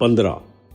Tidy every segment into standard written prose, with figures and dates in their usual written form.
15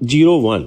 01,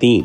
3,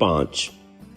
5,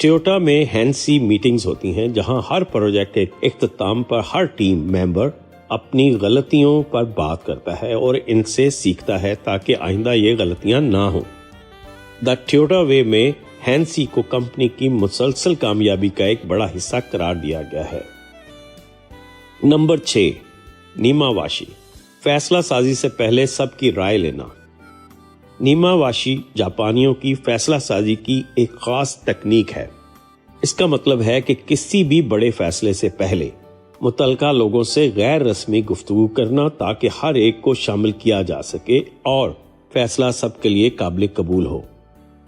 Toyota میں ہینسی meetings ہوتی ہیں جہاں ہر پروجیکٹ کے اختتام پر ہر ٹیم ممبر اپنی غلطیوں پر بات کرتا ہے اور ان سے سیکھتا ہے تاکہ آئندہ یہ غلطیاں نہ ہوں۔ دا ٹویوٹا وے میں ہینسی کو کمپنی کی مسلسل کامیابی کا ایک بڑا حصہ قرار دیا گیا ہے۔ نمبر 6، نیما واشی، فیصلہ سازی سے پہلے سب کی رائے لینا۔ نیما واشی جاپانیوں کی فیصلہ سازی کی ایک خاص تکنیک ہے۔ اس کا مطلب ہے کہ کسی بھی بڑے فیصلے سے پہلے متعلقہ لوگوں سے غیر رسمی گفتگو کرنا تاکہ ہر ایک کو شامل کیا جا سکے اور فیصلہ سب کے لیے قابل قبول ہو۔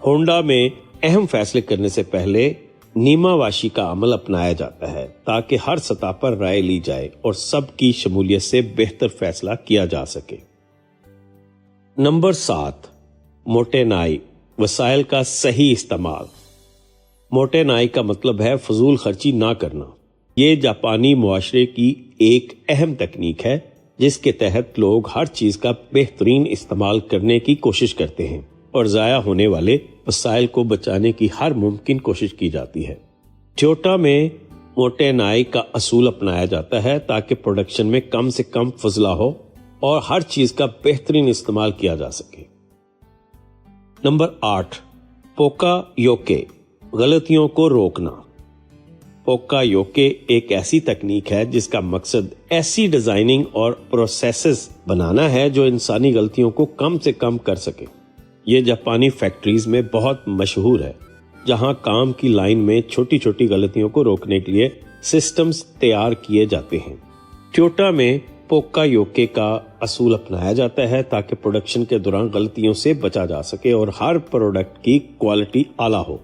ہونڈا میں اہم فیصلے کرنے سے پہلے نیما واشی کا عمل اپنایا جاتا ہے تاکہ ہر سطح پر رائے لی جائے اور سب کی شمولیت سے بہتر فیصلہ کیا جا سکے۔ نمبر 7، موٹے نائی، وسائل کا صحیح استعمال۔ موٹے نائی کا مطلب ہے فضول خرچی نہ کرنا۔ یہ جاپانی معاشرے کی ایک اہم تکنیک ہے جس کے تحت لوگ ہر چیز کا بہترین استعمال کرنے کی کوشش کرتے ہیں اور ضائع ہونے والے وسائل کو بچانے کی ہر ممکن کوشش کی جاتی ہے۔ ٹویوٹا میں موٹے نائی کا اصول اپنایا جاتا ہے تاکہ پروڈکشن میں کم سے کم فضلہ ہو اور ہر چیز کا بہترین استعمال کیا جا سکے۔ نمبر 8، پوکا یوکے، غلطیوں کو روکنا۔ پوکا یوکے ایک ایسی تکنیک ہے جس کا مقصد ایسی ڈیزائننگ اور پروسیسز بنانا ہے جو انسانی غلطیوں کو کم سے کم کر سکے۔ یہ جاپانی فیکٹریز میں بہت مشہور ہے جہاں کام کی لائن میں چھوٹی چھوٹی غلطیوں کو روکنے کے لیے سسٹمز تیار کیے جاتے ہیں۔ ٹویوٹا میں پوکا یوکے کا اصول اپنایا جاتا ہے تاکہ پروڈکشن کے دوران غلطیوں سے بچا جا سکے اور ہر پروڈکٹ کی کوالٹی اعلیٰ ہو۔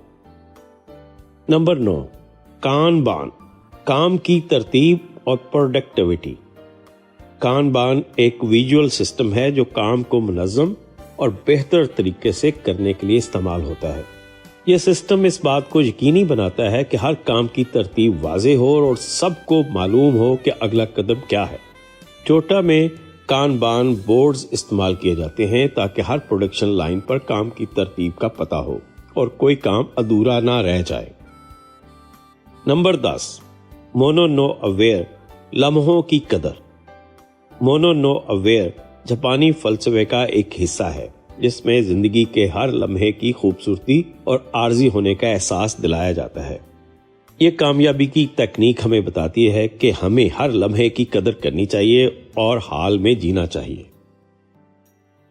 نمبر 9، کانبان، کام کی ترتیب اور پروڈکٹیوٹی۔ کانبان ایک ویژول سسٹم ہے جو کام کو منظم اور بہتر طریقے سے کرنے کے لیے استعمال ہوتا ہے۔ یہ سسٹم اس بات کو یقینی بناتا ہے کہ ہر کام کی ترتیب واضح ہو اور سب کو معلوم ہو کہ اگلا قدم کیا ہے۔ ٹویوٹا میں کانبان بورڈز استعمال کیے جاتے ہیں تاکہ ہر پروڈکشن لائن پر کام کی ترتیب کا پتہ ہو اور کوئی کام ادھورا نہ رہ جائے۔ نمبر 10، مونو نو اویئر، لمحوں کی قدر۔ مونو نو اویئر جاپانی فلسفے کا ایک حصہ ہے جس میں زندگی کے ہر لمحے کی خوبصورتی اور عارضی ہونے کا احساس دلایا جاتا ہے۔ یہ کامیابی کی تکنیک ہمیں بتاتی ہے کہ ہمیں ہر لمحے کی قدر کرنی چاہیے اور حال میں جینا چاہیے۔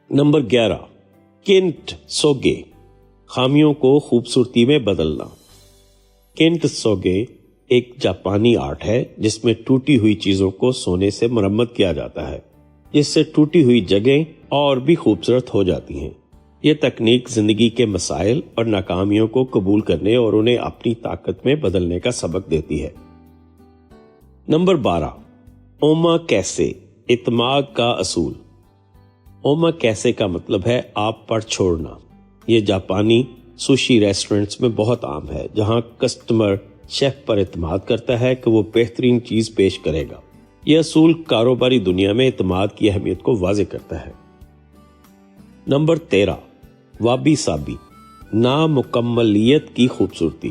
نمبر 11، کینٹ سوگے، خامیوں کو خوبصورتی میں بدلنا۔ کینٹ سوگے ایک جاپانی آرٹ ہے جس میں ٹوٹی ہوئی چیزوں کو سونے سے مرمت کیا جاتا ہے جس سے ٹوٹی ہوئی جگہیں اور بھی خوبصورت ہو جاتی ہیں۔ یہ تکنیک زندگی کے مسائل اور ناکامیوں کو قبول کرنے اور انہیں اپنی طاقت میں بدلنے کا سبق دیتی ہے۔ نمبر 12، اوما کیسے، اعتماد کا اصول۔ اوما کیسے کا مطلب ہے آپ پر چھوڑنا۔ یہ جاپانی سوشی ریسٹورنٹس میں بہت عام ہے جہاں کسٹمر شیف پر اعتماد کرتا ہے کہ وہ بہترین چیز پیش کرے گا۔ یہ اصول کاروباری دنیا میں اعتماد کی اہمیت کو واضح کرتا ہے۔ نمبر 13، وابی سابی، نامکملیت کی خوبصورتی۔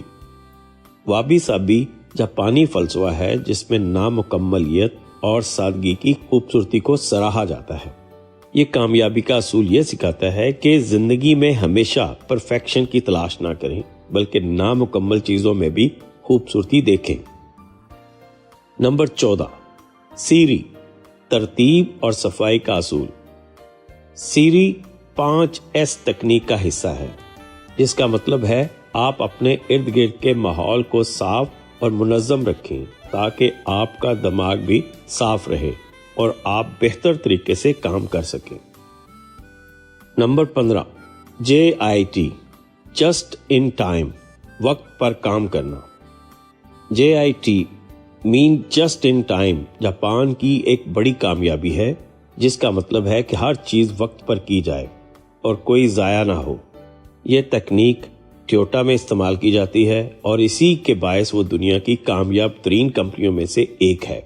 وابی سابی جاپانی فلسفہ ہے جس میں نامکملیت اور سادگی کی خوبصورتی کو سراہا جاتا ہے۔ یہ کامیابی کا اصول یہ سکھاتا ہے کہ زندگی میں ہمیشہ پرفیکشن کی تلاش نہ کریں بلکہ نامکمل چیزوں میں بھی خوبصورتی دیکھیں۔ نمبر 14، سیری، ترتیب اور صفائی کا اصول۔ سیری 5S تکنیک کا حصہ ہے جس کا مطلب ہے آپ اپنے ارد گرد کے ماحول کو صاف اور منظم رکھیں تاکہ آپ کا دماغ بھی صاف رہے اور آپ بہتر طریقے سے کام کر سکیں۔ Number 15، JIT، just in time, وقت پر کام کرنا۔ JIT مین جسٹ ان ٹائم جاپان کی ایک بڑی کامیابی ہے جس کا مطلب ہے کہ ہر چیز وقت پر کی جائے اور کوئی ضائع نہ ہو۔ یہ تکنیک ٹویوٹا میں استعمال کی جاتی ہے اور اسی کے باعث وہ دنیا کی کامیاب ترین کمپنیوں میں سے ایک ہے۔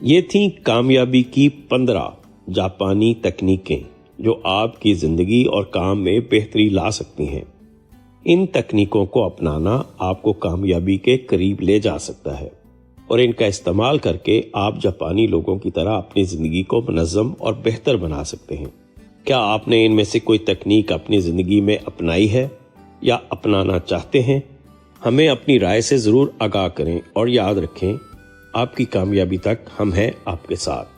یہ تھیں کامیابی کی 15 جاپانی تکنیکیں جو آپ کی زندگی اور کام میں بہتری لا سکتی ہیں۔ ان تکنیکوں کو اپنانا آپ کو کامیابی کے قریب لے جا سکتا ہے اور ان کا استعمال کر کے آپ جاپانی لوگوں کی طرح اپنی زندگی کو منظم اور بہتر بنا سکتے ہیں۔ کیا آپ نے ان میں سے کوئی تکنیک اپنی زندگی میں اپنائی ہے یا اپنانا چاہتے ہیں؟ ہمیں اپنی رائے سے ضرور آگاہ کریں اور یاد رکھیں، آپ کی کامیابی تک ہم ہیں آپ کے ساتھ۔